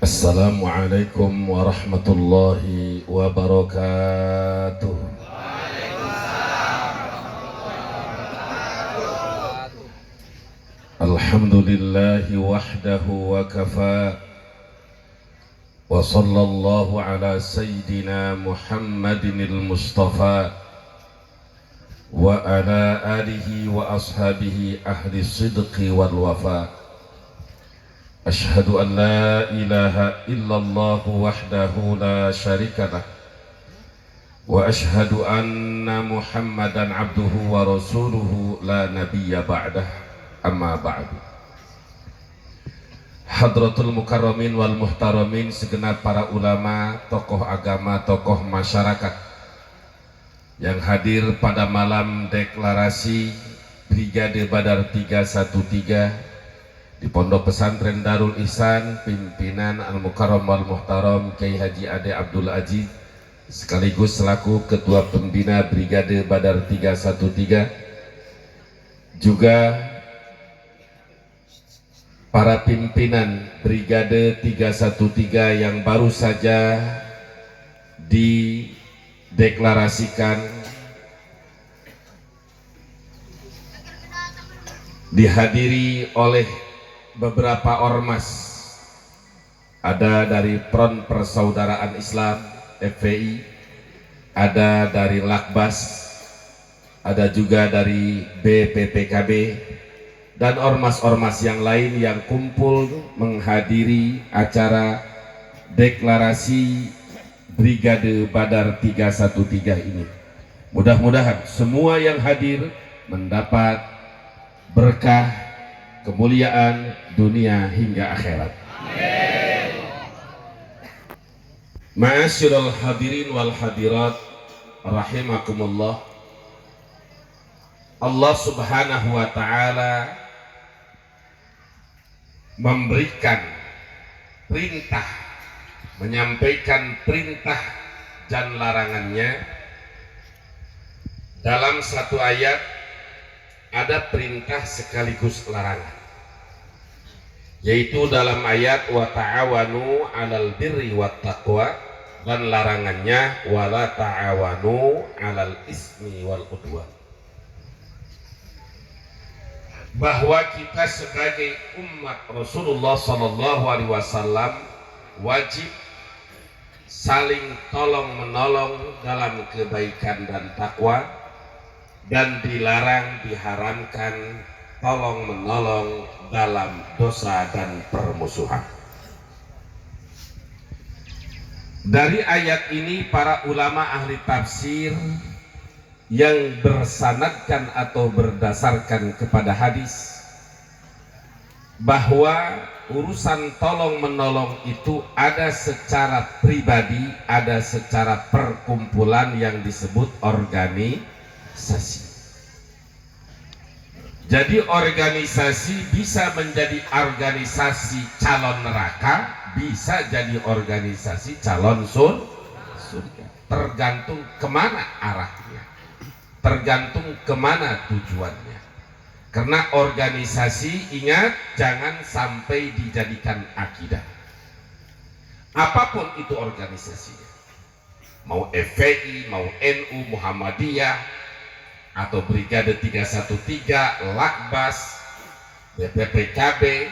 Assalamualaikum warahmatullahi wabarakatuh. Alhamdulillahi wahdahu wa kafa. Wa sallallahu ala sayyidina Muhammadinil Mustafa wa ala alihi wa ashabihi ahli sidqi wal wafa. Ashhadu an la ilaha illallah wahdahu la syarika lah wa ashhadu anna Muhammadan abduhu wa rasuluhu la nabiyya ba'dah, amma ba'du. Hadratul mukarramin wal muhtaramin, segenap para ulama, tokoh agama, tokoh masyarakat yang hadir pada malam deklarasi Brigade Badar 313 di Pondok Pesantren Darul Ihsan, pimpinan Al-Mukarram wal Muhtaram Kiai Haji Ade Abdul Aziz, sekaligus selaku Ketua Pembina Brigade Badar 313, juga para pimpinan Brigade 313 yang baru saja dideklarasikan, dihadiri oleh beberapa ormas. Ada dari Front Persaudaraan Islam FPI, ada dari Lakbas, ada juga dari BPPKB, dan ormas-ormas yang lain yang kumpul menghadiri acara deklarasi Brigade Badar 313 ini. Mudah-mudahan semua yang hadir mendapat berkah, kemuliaan dunia hingga akhirat. Ma'asyiral hadirin wal hadirat rahimakumullah. Allah Subhanahu wa ta'ala memberikan perintah, menyampaikan perintah dan larangannya. Dalam satu ayat ada perintah sekaligus larangan, yaitu dalam ayat wa ta'awanu 'alal birri wat taqwa, dan larangannya wala ta'awanu 'alal ismi wal udwan. Bahwa kita sebagai umat Rasulullah sallallahu alaihi wasallam wajib saling tolong menolong dalam kebaikan dan takwa, dan dilarang, diharamkan tolong menolong dalam dosa dan permusuhan. Dari ayat ini para ulama ahli tafsir yang bersanadkan atau berdasarkan kepada hadis bahwa urusan tolong menolong itu ada secara pribadi, ada secara perkumpulan yang disebut organisasi. Jadi organisasi bisa menjadi organisasi calon neraka, bisa jadi organisasi calon surga. Tergantung kemana arahnya, tergantung kemana tujuannya. Karena organisasi, ingat, jangan sampai dijadikan akidah. Apapun itu organisasinya, mau FPI, mau NU, Muhammadiyah, atau Brigade 313, Lakbas, BPPKB,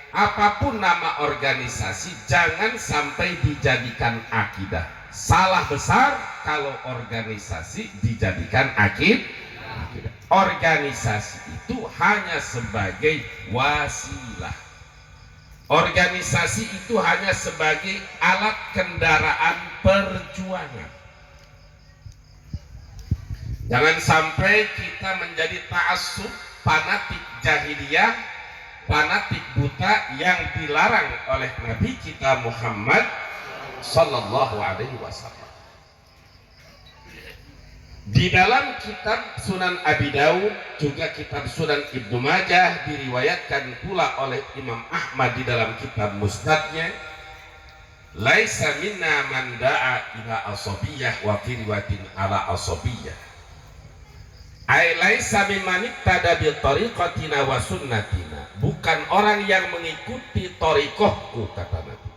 apapun nama organisasi, jangan sampai dijadikan akidah. Salah besar kalau organisasi dijadikan akidah. Organisasi itu hanya sebagai wasilah. Organisasi itu hanya sebagai alat kendaraan perjuangan. Jangan sampai kita menjadi ta'assub, fanatik jahiliyah, fanatik buta yang dilarang oleh Nabi kita Muhammad sallallahu alaihi wasallam. Di dalam kitab Sunan Abi Dawud, juga kitab Sunan Ibnu Majah, diriwayatkan pula oleh Imam Ahmad di dalam kitab Musnadnya, laisa minna man da'a ila asabiyyah wa fi riwayatin ala asabiyyah. Laisa mimman ittada bi tariqatina wa sunnatina, bukan orang yang mengikuti thariqahku, kata Nabi,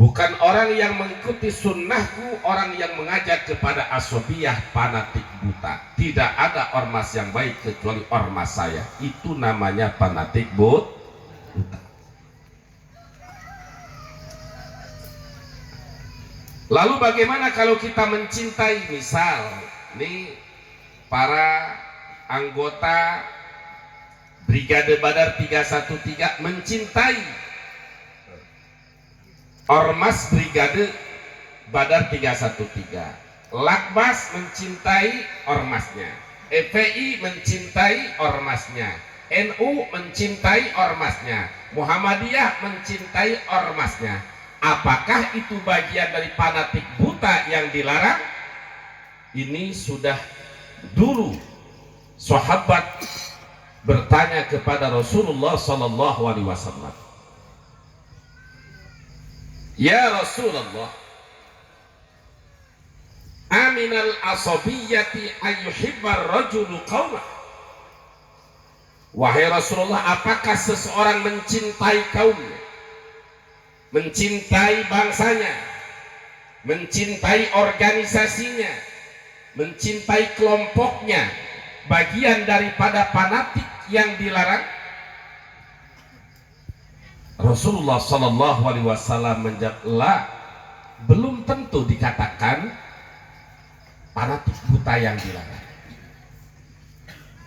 bukan orang yang mengikuti sunnahku, orang yang mengajak kepada asobiyah fanatik buta. Tidak ada ormas yang baik kecuali ormas saya. Itu namanya fanatik buta. Lalu bagaimana kalau kita mencintai, misal nih para anggota Brigade Badar 313 mencintai Ormas Brigade Badar 313, Lakbas mencintai ormasnya, FPI mencintai ormasnya, NU mencintai ormasnya, Muhammadiyah mencintai ormasnya. Apakah itu bagian dari fanatik buta yang dilarang? Ini sudah dulu sahabat bertanya kepada Rasulullah sallallahu alaihi wasallam, "Ya Rasulullah, aminal asabiyyati ayyuhibbar rajulu qauma." Wahai Rasulullah, apakah seseorang mencintai kaumnya, mencintai bangsanya, mencintai organisasinya, mencintai kelompoknya, bagian daripada fanatik yang dilarang? Rasulullah Sallallahu Alaihi Wasallam menjawab, "La, belum tentu dikatakan fanatik buta yang dilarang.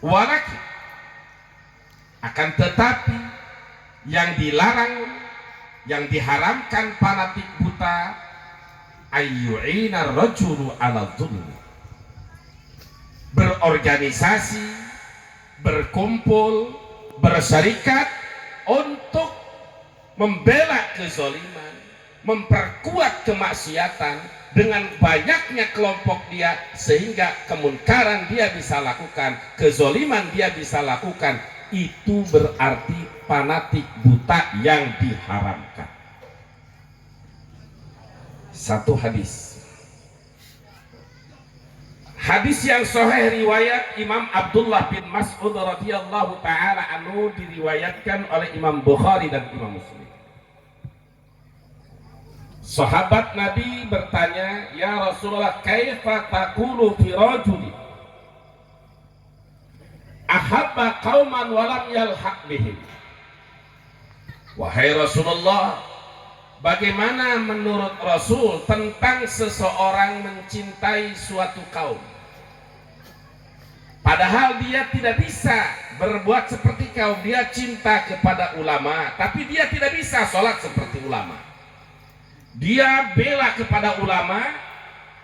Walakin, akan tetapi yang dilarang, yang diharamkan fanatik buta, ayyu'ina rajulu ala dhulmi, berorganisasi, berkumpul, berserikat untuk membela kezaliman, memperkuat kemaksiatan dengan banyaknya kelompok dia, sehingga kemunkaran dia bisa lakukan, kezaliman dia bisa lakukan. Itu berarti fanatik buta yang diharamkan." Satu hadis yang sahih riwayat Imam Abdullah bin Mas'ud radhiyallahu taala anhu, diriwayatkan oleh Imam Bukhari dan Imam Muslim. Sahabat Nabi bertanya, "Ya Rasulullah, kaifa taqulu fi rajuli ahabba qauman walam yalhaq bihim?" Wahai Rasulullah, bagaimana menurut Rasul tentang seseorang mencintai suatu kaum, padahal dia tidak bisa berbuat seperti kaum? Dia cinta kepada ulama, tapi dia tidak bisa sholat seperti ulama. Dia bela kepada ulama,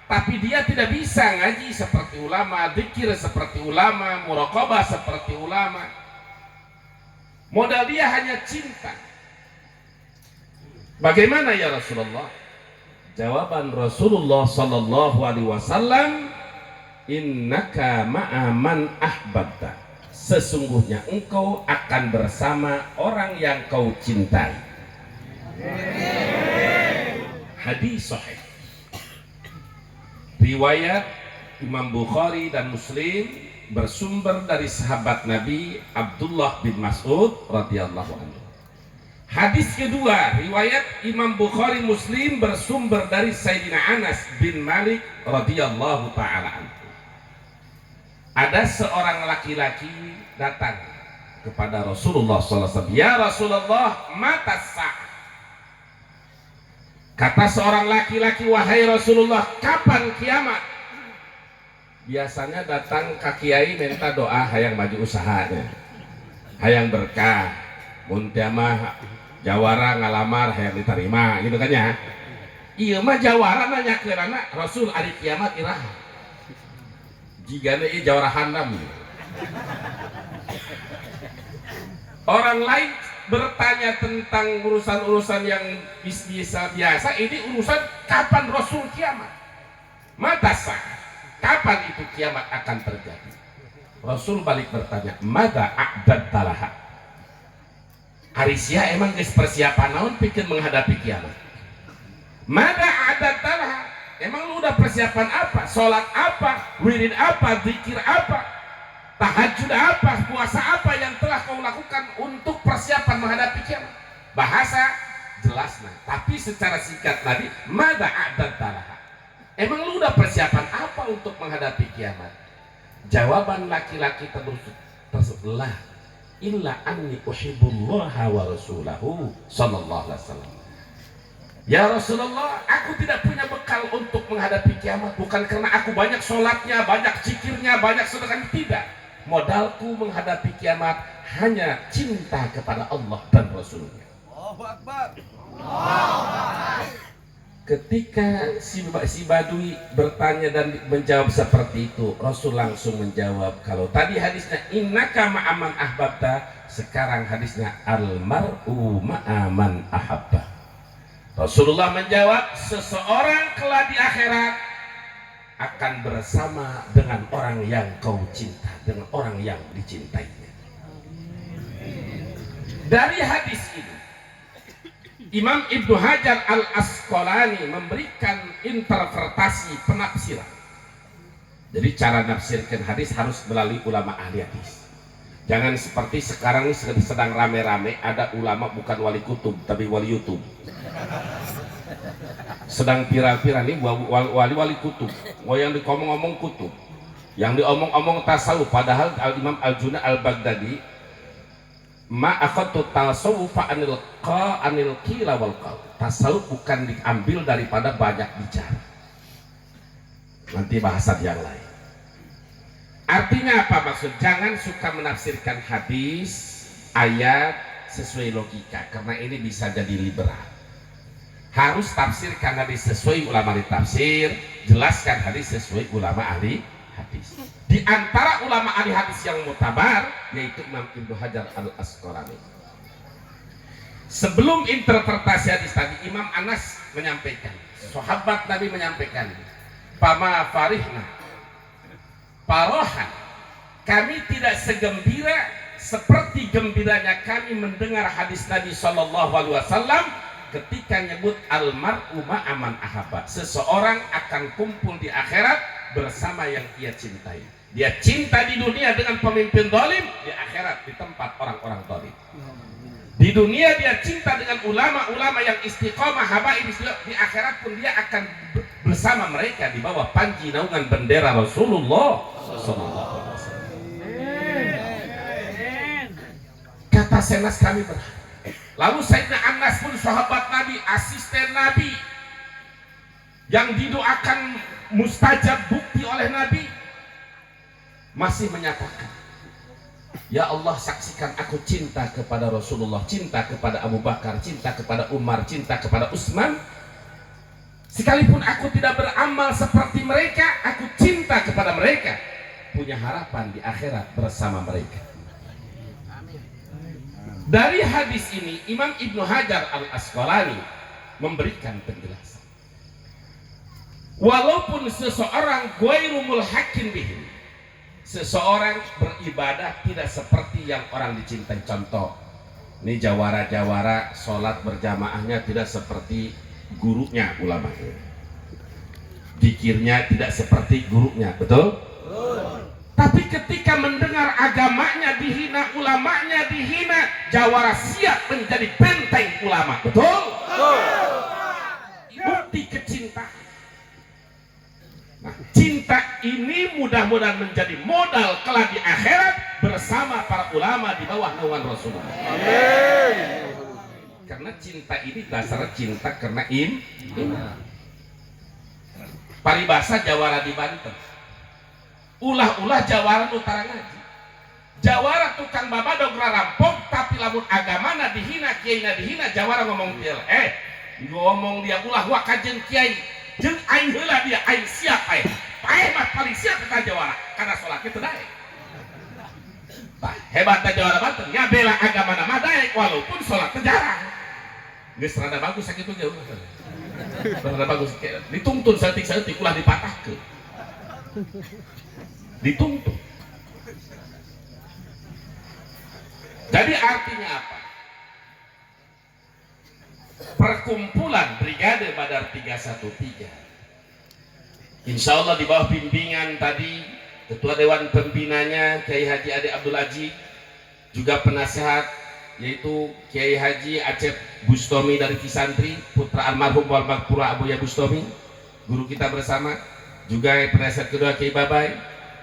tapi dia tidak bisa ngaji seperti ulama, zikir seperti ulama, muraqabah seperti ulama. Modal dia hanya cinta. Bagaimana ya Rasulullah? Jawaban Rasulullah sallallahu alaihi wasallam, "Innaka ma'a man ahbabta." Sesungguhnya engkau akan bersama orang yang kau cintai. Hadis sahih riwayat Imam Bukhari dan Muslim, bersumber dari sahabat Nabi Abdullah bin Mas'ud radhiyallahu anhu. Hadis kedua riwayat Imam Bukhari Muslim, bersumber dari Sayyidina Anas bin Malik radhiyallahu taala anhu. Ada seorang laki-laki datang kepada Rasulullah SAW. "Ya Rasulullah, mata sa'ah." Kata seorang laki-laki, "Wahai Rasulullah, kapan kiamat?" Biasanya datang ke kiai minta doa, hayang maju usahanya, hayang berkah, muntiamah jawara ngalamar hayang diterima, gitu kan ya. Iya mah jawara nanya ke anak Rasul, hari kiamat iraha jika ini jawara handam. Orang lain bertanya tentang urusan-urusan yang biasa, ini urusan kapan Rasul kiamat. Mata sah, kapan itu kiamat akan terjadi? Rasul balik bertanya, "Mada a'dad talaha?" Arisia emang guys persiapan naon pikir menghadapi kiamat? "Mada a'dad talaha?" Emang lu udah persiapan apa? Sholat apa? Wirid apa? Zikir apa? Tahajud apa? Puasa apa yang telah kau lakukan untuk persiapan menghadapi kiamat? Bahasa jelas nah. Tapi secara singkat tadi, mada a'dad talaha. Emang lu udah persiapan apa untuk menghadapi kiamat? Jawaban laki-laki tersebutlah, illa anni uhibbullaha wa rasulahu sallallahu alaihi wasallam. Ya Rasulullah, aku tidak punya bekal untuk menghadapi kiamat. Bukan karena aku banyak sholatnya, banyak zikirnya, banyak sedekahnya, tidak. Modalku menghadapi kiamat hanya cinta kepada Allah dan Rasulnya. Allahu Akbar. Ketika si Badui bertanya dan menjawab seperti itu, Rasul langsung menjawab. Kalau tadi hadisnya innaka ma'aman ahbabta, sekarang hadisnya almar'u ma'aman ahabba. Rasulullah menjawab, seseorang kelak di akhirat akan bersama dengan orang yang kau cinta, dengan orang yang dicintainya. Dari hadis ini, Imam Ibnu Hajar Al-Asqalani memberikan interpretasi penafsiran. Jadi cara nafsirkan hadis harus melalui ulama ahli hadis. Jangan seperti sekarang ini sedang rame-rame ada ulama bukan wali kutub tapi wali YouTube. Sedang viral-viral nih wali kutub. Mau yang diomong-omong kutub, yang diomong-omong tasawuf. Padahal Imam Al-Junaid Al-Baghdadi ma akhadtu tasawufa anil qila wal qaul. Tasawuf bukan diambil daripada banyak bicara. Nanti bahasan yang lain. Artinya apa maksud? Jangan suka menafsirkan hadis, ayat sesuai logika, karena ini bisa jadi liberal. Harus tafsirkan hadis sesuai ulama ahli tafsir, jelaskan hadis sesuai ulama ahli hadis. Di antara ulama ahli hadis yang mutabar yaitu Imam Ibnu Hajar Al-Asqalani. Sebelum interpretasi hadis tadi, Imam Anas menyampaikan, sahabat Nabi menyampaikan, pama farihna parohan, kami tidak segembira seperti gembiranya kami mendengar hadis Nabi Shallallahu Alaihi Wasallam ketika nyebut almar'u ma'aman ahabba, seseorang akan kumpul di akhirat bersama yang ia cintai. Dia cinta di dunia dengan pemimpin zalim, di akhirat di tempat orang-orang zalim. Di dunia dia cinta dengan ulama-ulama yang istiqomah, habaib istiqomah, di akhirat pun dia akan bersama mereka di bawah panji naungan bendera Rasulullah sallallahu alaihi wasallam. Kata Senas kami berharap. Lalu Sayyidina Anas pun sahabat Nabi, asisten Nabi yang didoakan mustajab bukti oleh Nabi, masih menyatakan, ya Allah, saksikan aku cinta kepada Rasulullah, cinta kepada Abu Bakar, cinta kepada Umar, cinta kepada Utsman. Sekalipun aku tidak beramal seperti mereka, aku cinta kepada mereka, punya harapan di akhirat bersama mereka. Dari hadis ini Imam Ibnu Hajar Al-Asqalani memberikan penjelasan. Walaupun seseorang ghairu mulhaqin bihim, seseorang beribadah tidak seperti yang orang dicintai. Contoh, ini jawara-jawara sholat berjamaahnya tidak seperti gurunya ulama. Zikirnya tidak seperti gurunya, betul? Tapi ketika mendengar agamanya dihina, ulamanya dihina, jawara siap menjadi benteng ulama, betul? Bukti kecintaan. Nah, cinta ini mudah-mudahan menjadi modal kelak di akhirat bersama para ulama di bawah naungan Rasulullah. Amin. Karena cinta ini dasar cinta karena iman. Paribasa jawara di Banten, ulah-ulah jawara utara ngaji, jawara tukang babadog rampok, tapi lamun agama na dihina, kiai na dihina, jawara ngomong dia, ngomong dia ulah wakajen kiai, jeung aing heula dia, aing siap aing, paeh mah paling siap kita jawara, karena sholatnya teu daek. Hebatnya jawara Banten, ya bela agama nama daek, walaupun sholat teu jarang. Geus rada bagus sakitu jauh. Rada bagus, dituntun saeutik-saeutik ulah dipatahkeun. Dituntun. Jadi artinya apa? Perkumpulan Brigade Badar 313, insya Allah di bawah bimbingan tadi Ketua Dewan Pembinanya Kiai Haji Ade Abdul Aziz, juga penasehat yaitu Kiai Haji Acep Bustomi dari Kisantri, putra almarhum wal maghfurah Abuya Bustomi, guru kita bersama, juga penasihat kedua Kiai Babai,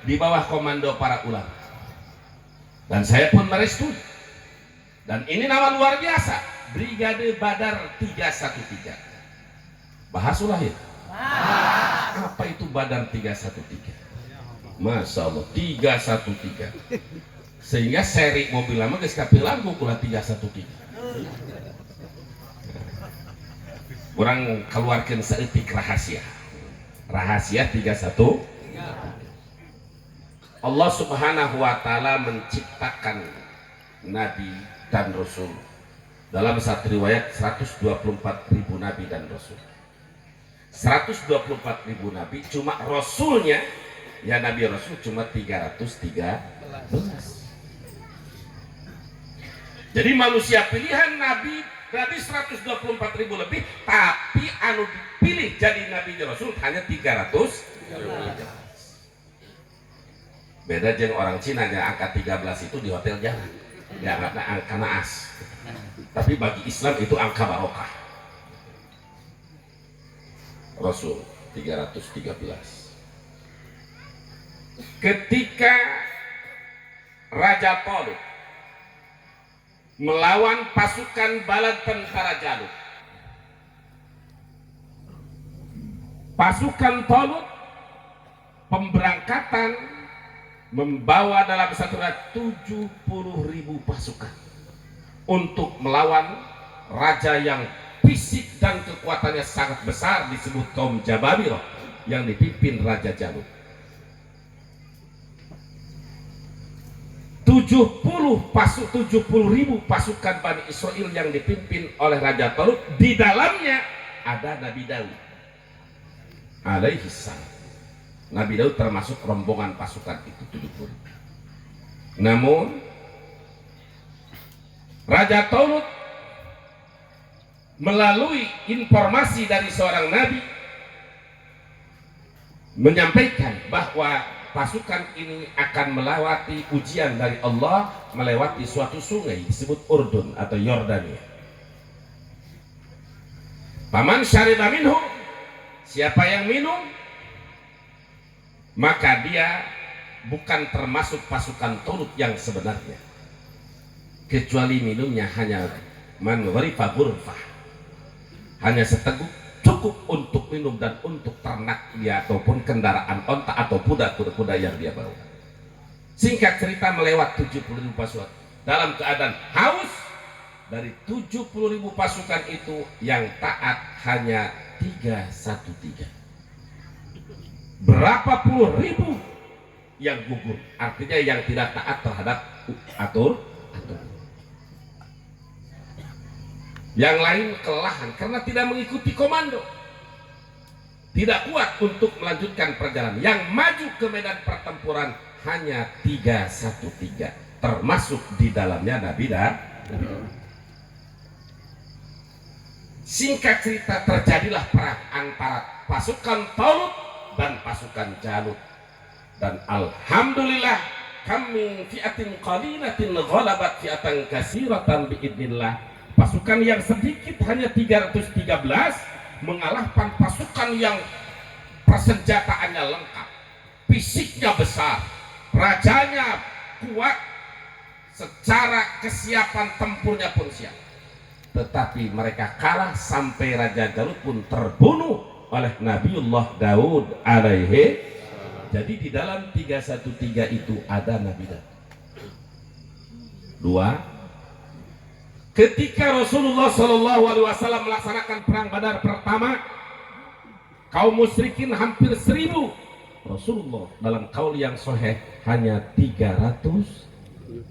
di bawah komando para ulama. Dan saya pun merestui. Dan ini nama luar biasa, Brigade Badar 313. Bahas lahir. Apa itu Badar 313? Masya Allah, 313. Sehingga seri mobil lama geus kapilang kula 313. Kurang keluarkan seetik rahasia. Rahasia 31. Allah Subhanahu wa Ta'ala menciptakan Nabi dan Rasul. Dalam satu riwayat 124.000 Nabi dan Rasul. 124.000 Nabi, cuma Rasulnya, ya Nabi Rasul cuma 313. Jadi manusia pilihan Nabi 124.000 lebih, tapi anu dipilih jadi Nabi Rasul hanya 300. Beda jeung orang Cina yang angka 13 itu di hotel jangan. Dianggapnya angka naas. Tapi bagi Islam itu angka barokah. Rasul 313. Ketika Raja Talut melawan pasukan bala tentara Jalut, pasukan Talut pemberangkatan membawa dalam satu rat 70.000 pasukan untuk melawan raja yang fisik dan kekuatannya sangat besar, disebut kaum Jababil yang dipimpin Raja Jalut. 70.000 pasukan Bani Israel yang dipimpin oleh Raja Talut, di dalamnya ada Nabi Daud alaihi salam. Nabi Daud termasuk rombongan pasukan itu 70. Namun Raja Talut melalui informasi dari seorang nabi menyampaikan bahwa pasukan ini akan melewati ujian dari Allah, melewati suatu sungai disebut Urdun atau Yordania. Paman syariba minhu, siapa yang minum maka dia bukan termasuk pasukan Talut yang sebenarnya, kecuali minumnya hanya man gharifa ghurfah, hanya seteguk cukup untuk minum dan untuk ternak dia ataupun kendaraan onta atau kuda yang dia bawa. Singkat cerita, melewat 70.000 pasukan dalam keadaan haus. Dari 70.000 pasukan itu yang taat hanya 313. Berapa puluh ribu yang gugur, artinya yang tidak taat terhadap aturan. Yang lain kelelahan karena tidak mengikuti komando, tidak kuat untuk melanjutkan perjalanan. Yang maju ke medan pertempuran hanya 313, termasuk di dalamnya Nabi dan singkat cerita, terjadilah perang antara pasukan Talut dan pasukan Jalut. Dan alhamdulillah, kami fi'atin qalilatin ghalabat fi'atan katsiratan biidznillah. Pasukan yang sedikit hanya 313 mengalahkan pasukan yang persenjataannya lengkap, fisiknya besar, rajanya kuat, secara kesiapan tempurnya pun siap. Tetapi mereka kalah sampai Raja Jalut pun terbunuh oleh Nabiullah Daud alaihi. Jadi di dalam 313 itu ada Nabi Daud. 2. Ketika Rasulullah SAW melaksanakan perang Badar pertama, kaum musyrikin hampir 1.000. Rasulullah dalam kaul yang sahih hanya 313.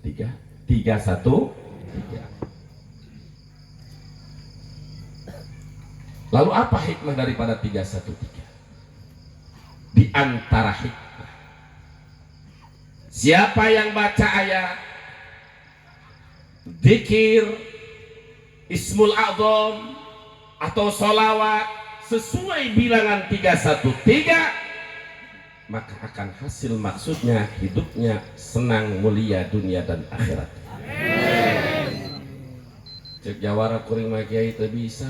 313. Lalu apa hikmah daripada 313? Di antara hikmah, siapa yang baca ayat dzikir, ismul a'zam atau sholawat sesuai bilangan 313, maka akan hasil maksudnya hidupnya senang, mulia dunia dan akhirat. cek jawara kuring mah kiai teu bisa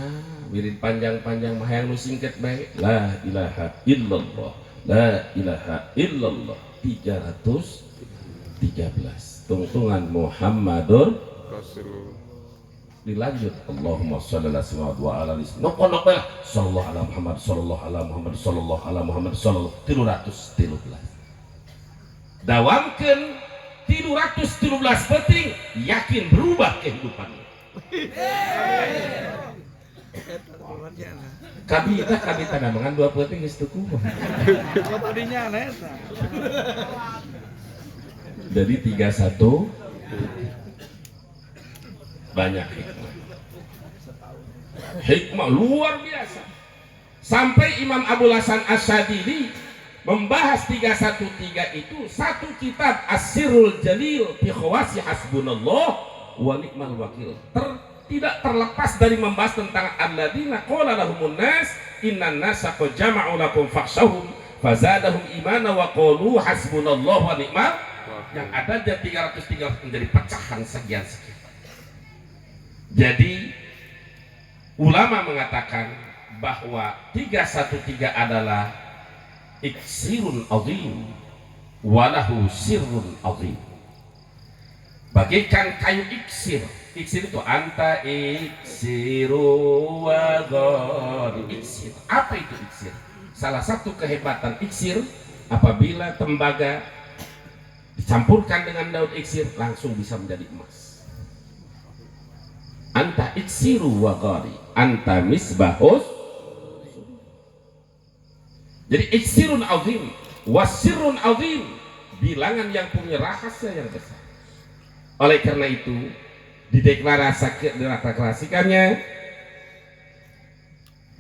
wirid panjang-panjang mah hayang nu singket bae la ilaha illallah la ilaha illallah 313 tungtungan Muhammadur Rasul dilanjut Allahumma shalli ala sayyidina wa ala alihi nopon bae sallallahu ala Muhammad sallallahu ala Muhammad sallallahu ala Muhammad sallallahu 313 dawamkeun 313 penting yakin berubah kehidupannya. Kabita namangan dua penting geus teu kumaha. Jadi 31 banyak hikmah luar biasa. Sampai Imam Abul Hasan Asyadili membahas 313 itu satu kitab As-Sirrul Jalil fi Khawasi Hasbunallah wa ni'mal wakil tidak terlepas dari membahas tentang alladzina qala lahumun nas innan nasa qad jama'u lakum fakhshawhum fazadahum imana wa qalu hasbunallahu wa ni'mal yang ada aja 313 menjadi pecahan sekian. Jadi ulama mengatakan bahwa 313 adalah iksirun azim walahu sirrun azim, bagaikan kayu iksir. Iksir itu anta iksiru wa ghari. Iksir, apa itu iksir? Salah satu kehebatan iksir apabila tembaga dicampurkan dengan daun iksir langsung bisa menjadi emas. Anta iksiru wa ghari anta misbahus. Jadi iksirun azim wasirun azim, bilangan yang punya rahasia yang besar. Oleh karena itu dideklarasikannya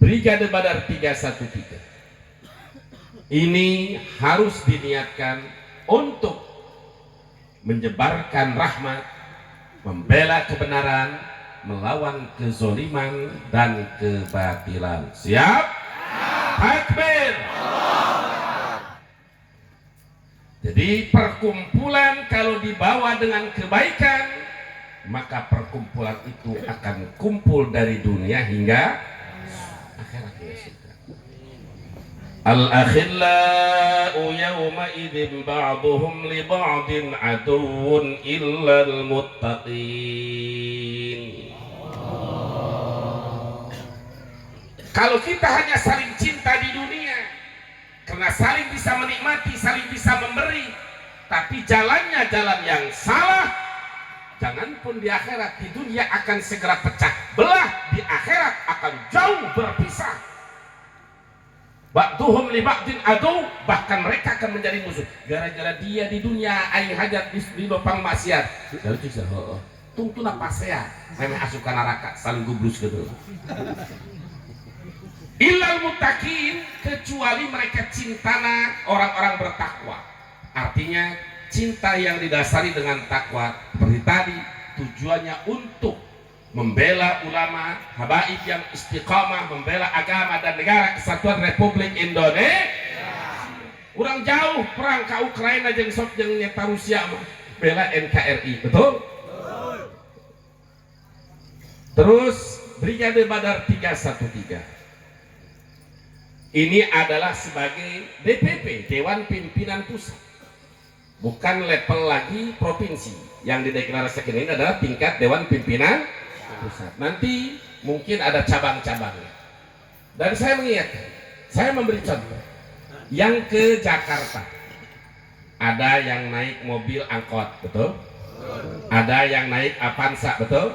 Brigade Badar 313 ini harus diniatkan untuk menyebarkan rahmat, membela kebenaran, melawan kezoliman dan kebatilan. Siap? Takbir. Jadi perkumpulan kalau dibawa dengan kebaikan, maka perkumpulan itu akan kumpul dari dunia hingga akhirat ya surga. Al-akhillau yawma idzin ba'duhum li ba'din aduwwun illal muttaqin. Kalau kita hanya saling cinta di dunia karena saling bisa menikmati, saling bisa memberi, tapi jalannya jalan yang salah, janganpun di akhirat, di dunia akan segera pecah belah, di akhirat akan jauh berpisah. Ba'duhum li ba'din adu, bahkan mereka akan menjadi musuh gara-gara dia di dunia aing hajat di lopang maksiat. Lalu itu tungtuna pasea memang asukan neraka saling gubrus gitu. Illal muttaqin, kecuali mereka cintana orang-orang bertakwa. Artinya cinta yang didasari dengan takwa seperti tadi, tujuannya untuk membela ulama, habaib yang istiqamah, membela agama dan negara kesatuan Republik Indonesia. Orang jauh perang ke Ukraina jeung sok jeung nyata Rusia mah bela NKRI, betul? Terus Brigade Badar 313 ini adalah sebagai DPP, Dewan Pimpinan Pusat, bukan level lagi provinsi. Yang dideklarasikan ini adalah tingkat Dewan Pimpinan Pusat. Nanti mungkin ada cabang-cabangnya. Dan saya mengingatkan, saya memberi contoh. Yang ke Jakarta, ada yang naik mobil angkot, betul? Ada yang naik Avanza, betul?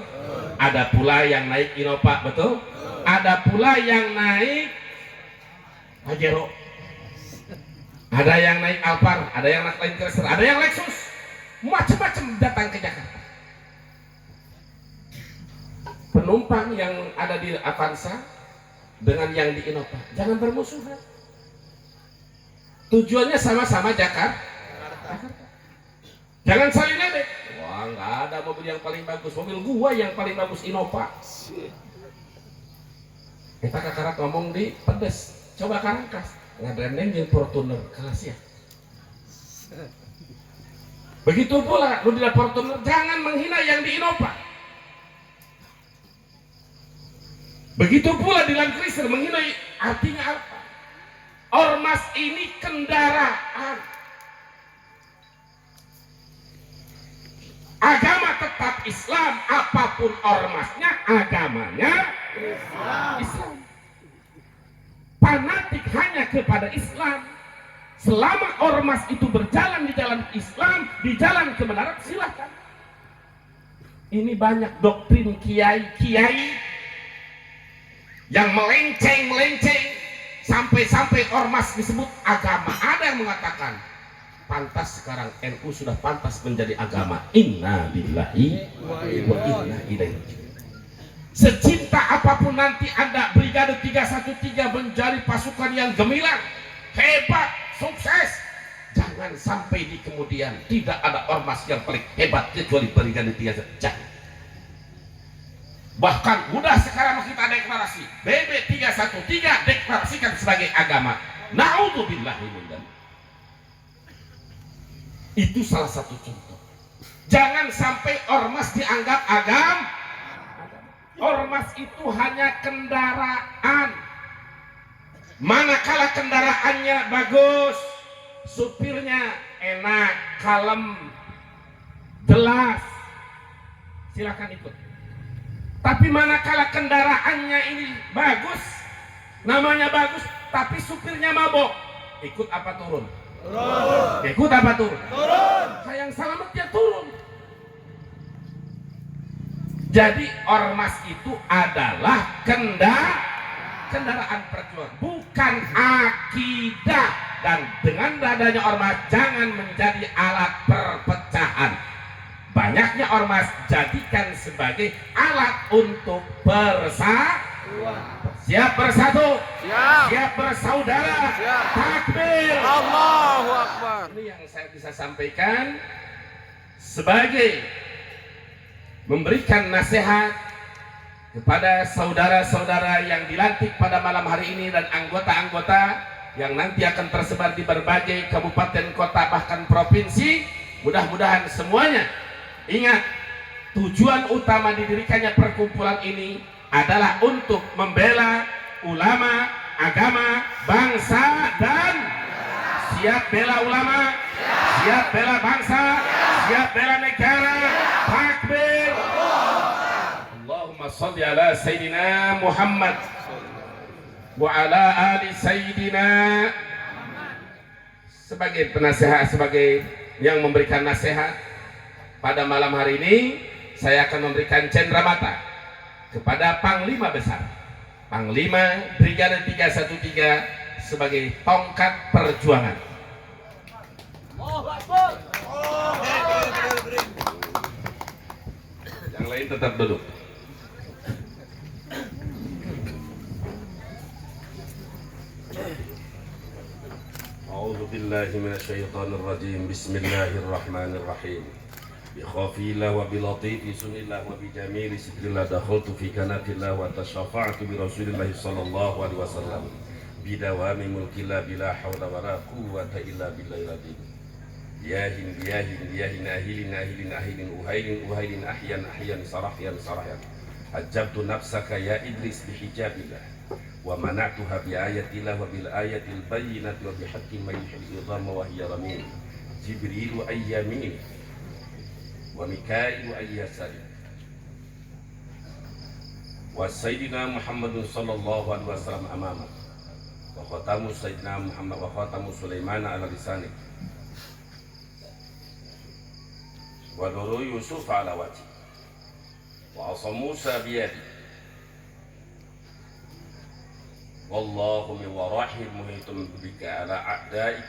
Ada pula yang naik Innova, betul? Ada pula yang naik Pajero, ada yang naik Alphard, ada yang naik Land Cruiser, ada yang Lexus, macam-macam datang ke Jakarta. Penumpang yang ada di Avanza dengan yang di Innova jangan bermusuhan. Tujuannya sama-sama Jakarta. Jangan saling ledek. Wah, nggak ada mobil yang paling bagus, mobil gua yang paling bagus Innova. Kita kakarak ngomong di pedes. Coba Karangkas ngadrendeng jeung Fortuner kelas ya. Begitu pula lu di Fortuner jangan menghina yang di Innova. Begitu pula di Landkriser menghina, artinya apa? Ormas ini kendaraan. Agama tetap Islam, apapun ormasnya, agamanya Islam. Fanatik hanya kepada Islam. Selama ormas itu berjalan di jalan Islam, di jalan kebenaran, silakan. Ini banyak doktrin kiai-kiai yang melenceng sampai ormas disebut agama. Ada yang mengatakan pantas sekarang NU sudah pantas menjadi agama. Inna lillahi wa inna ilaihi raji'un. Secinta apapun nanti Anda Brigade 313 menjadi pasukan yang gemilang, hebat, sukses, jangan sampai di kemudian tidak ada ormas yang paling hebat kecuali Brigade 313. Jangan. Bahkan udah sekarang kita deklarasi BB 313 deklarasikan sebagai agama. Na'udzubillahi min dzalik. Itu salah satu contoh. Jangan sampai ormas dianggap agama. Ormas itu hanya kendaraan. Manakala kendaraannya bagus, supirnya enak, kalem, jelas, silakan ikut. Tapi manakala kendaraannya ini bagus, namanya bagus, tapi supirnya mabok, ikut apa turun? Turun. Ikut apa turun? Turun. Sayang selamat ya turun. Jadi ormas itu adalah kendaraan perjuangan, bukan akidah. Dan dengan adanya ormas jangan menjadi alat perpecahan. Banyaknya ormas jadikan sebagai alat untuk siap bersatu, siap bersaudara, takbir, Allahu Akbar. Ini yang saya bisa sampaikan sebagai memberikan nasihat kepada saudara-saudara yang dilantik pada malam hari ini dan anggota-anggota yang nanti akan tersebar di berbagai kabupaten, kota, bahkan provinsi. Mudah-mudahan semuanya ingat, tujuan utama didirikannya perkumpulan ini adalah untuk membela ulama, agama, bangsa, dan siap bela ulama, siap bela bangsa, siap bela negara. Takbir. Allahumma shalli ala Sayyidina Muhammad wa ala ali Sayyidina. Sebagai penasehat, sebagai yang memberikan nasihat pada malam hari ini, saya akan memberikan cenderamata kepada Panglima Besar, Panglima Brigade 313 sebagai tongkat perjuangan. Yang lain tetap duduk. A'udzu billahi minasyaitonir rajim. Bismillahirrahmanirrahim. Bikhafillah wa bilatifi sunillah wa bijamili sidrillah dakhaltu fi kanatillah wa tashafa'tu bi Rasulillah sallallahu alaihi wasallam bidawami mulkillah bila haula wala quwwata illa billahil azim. Yahin ahilin uhailin ahyan sarahyan ajabtu nafsaka ya idris bihijabillah wa mana'tuha bi ayatillah wa bil ayatil bayyinati wa bihaqqi ma yuhil idhama wa hiya ramin jibrilu ayyamin wa mikailu ayyasari wa sayyidina Muhammadun sallallahu alaihi wasallam amamak wa khatamu sayyidina Muhammad wa khatamu Sulaiman ala lisanik wa nuru Yusuf ala wajhi wa asa Musa biyadi wallahu min warahi muhitun bika ala a'da'i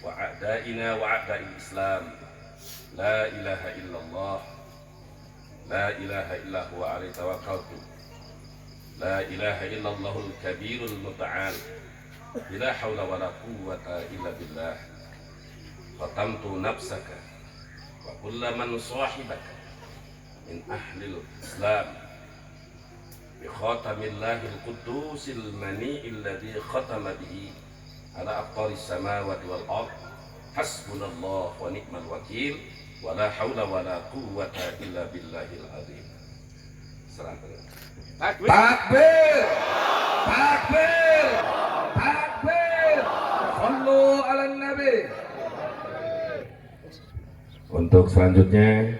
wa a'da'ina wa a'da'il Islam. La ilaha illallah, la ilaha illa huwa alaihi tawakkaltu, la ilaha illallahul kabirul muta'al, la hawla wa la quwwata illa billah. Khatamtu nafsaka wa kulla man sahibaka min ahlil Islam bi khatamillahil qudusil mani'il ladzi khatama bihi ala aqtaris samawati wal ard. Hasbunallah wa ni'mal wakil wa la hawla wa la quwwata illa billahil azim. Serahkan. Takbir. Takbir. Takbir. Takbir. Sallu ala nabi. Untuk selanjutnya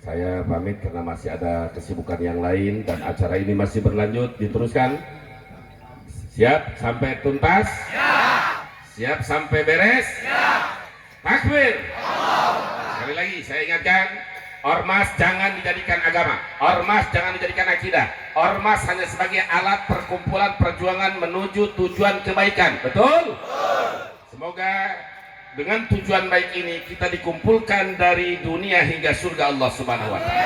saya pamit karena masih ada kesibukan yang lain dan acara ini masih berlanjut. Diteruskan. Siap sampai tuntas? Siap sampai beres? Takbir. Sekali lagi saya ingatkan, ormas jangan dijadikan agama, ormas jangan dijadikan akidah, ormas hanya sebagai alat perkumpulan perjuangan menuju tujuan kebaikan. Betul? Semoga dengan tujuan baik ini kita dikumpulkan dari dunia hingga surga Allah Subhanahu wa taala.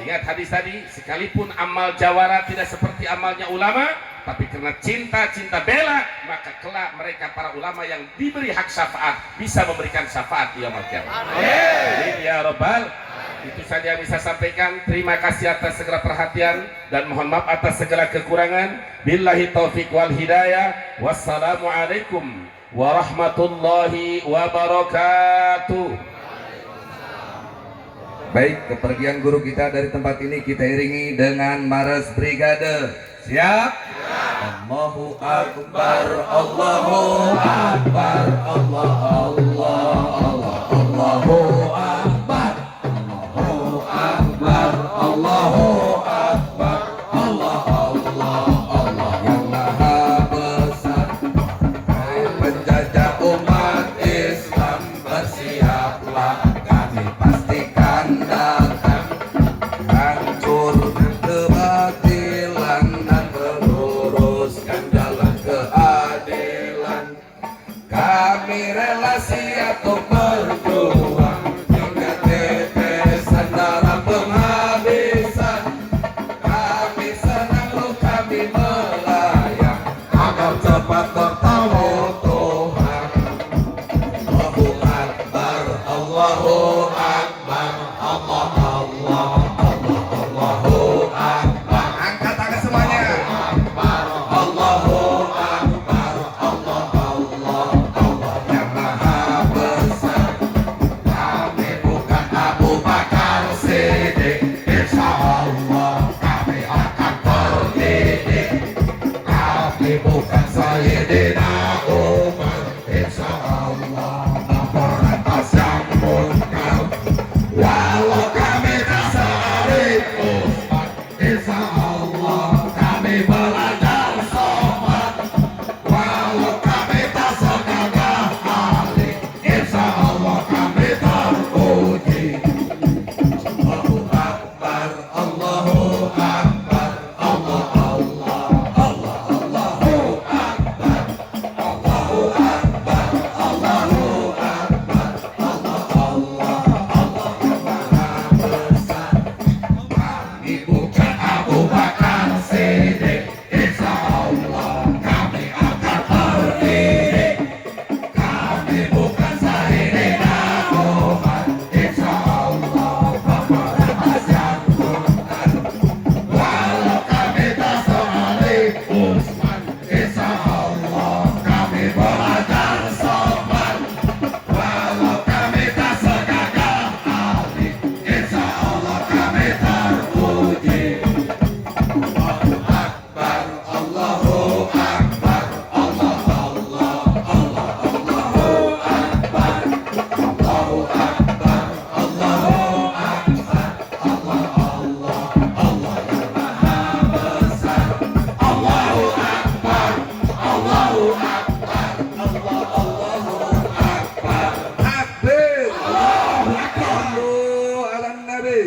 Ingat hadis tadi, sekalipun amal jawara tidak seperti amalnya ulama, tapi karena cinta bela, maka kelak mereka para ulama yang diberi hak syafaat bisa memberikan syafaat di yaumul qiyamah. Amin ya rabbal. Itu saja yang bisa sampaikan. Terima kasih atas segala perhatian dan mohon maaf atas segala kekurangan. Billahi taufik wal hidayah. Wassalamualaikum warahmatullahi wabarakatuh. Baik, kepergian guru kita dari tempat ini kita iringi dengan Maras Brigade. Siap? Allahu Akbar, Allahu Akbar, Allah, Allah, Allah, Allahu Akbar, Allahu Akbar, Allahu Akbar, Allah, Allah, Allah yang Maha Besar, penjajah umat Islam, bersiaplah kami pastikan datang, hancurkan kebatilan dan meluruskan jalan keadilan. Kami rela siap untuk berjuang hingga tetesan darah penghabisan. Kami senang loh kami melayang agar cepat bertemu Tuhan. Allahu Akbar, Allahu Akbar, Allah, Allah, Allah, Allahu Akbar. Angkat tangan semuanya. Allahu Akbar, Allah, Allah, Allah yang Maha Besar. Kami bukan Abu Bakar Siddiq, insya Allah kami akan terdidik. Kami bukan Sayyidina Umar, insya Allah memberantas yang munkar. Walau kami tak searif Ustaz, insya Allah kami belajar sholat. Walau kami tak segagah Ali, insya Allah kami teruji. Allahu Akbar, Allahu Akbar, Allah, Allah, Allah, Allahu Akbar, Allahu Akbar, Allahu Akbar, Allah, Allah, Allah yang Maha Besar. Kami bukan Abu Bakar Siddiq, insya Allah kami akan terdidik. Kami bukan Sayyidina Umar, insya Allah memberantas yang munkar. Walau kami tak searif Utsman, insya Allah kami belajar sholat. Walau kami tak segagah Ali, insya Allah kami teruji. Allahu Akbar, Allahu Akbar, Allah, Allah, Allah, Allahu Akbar, Allahu Akbar, Allahu Akbar, Allah, Allah, Allah yang Maha Besar. Allahu Akbar, Allahu Akbar, Allah, Allahu Akbar. Takbir. Allahu Akbar. Sallu ala nabi.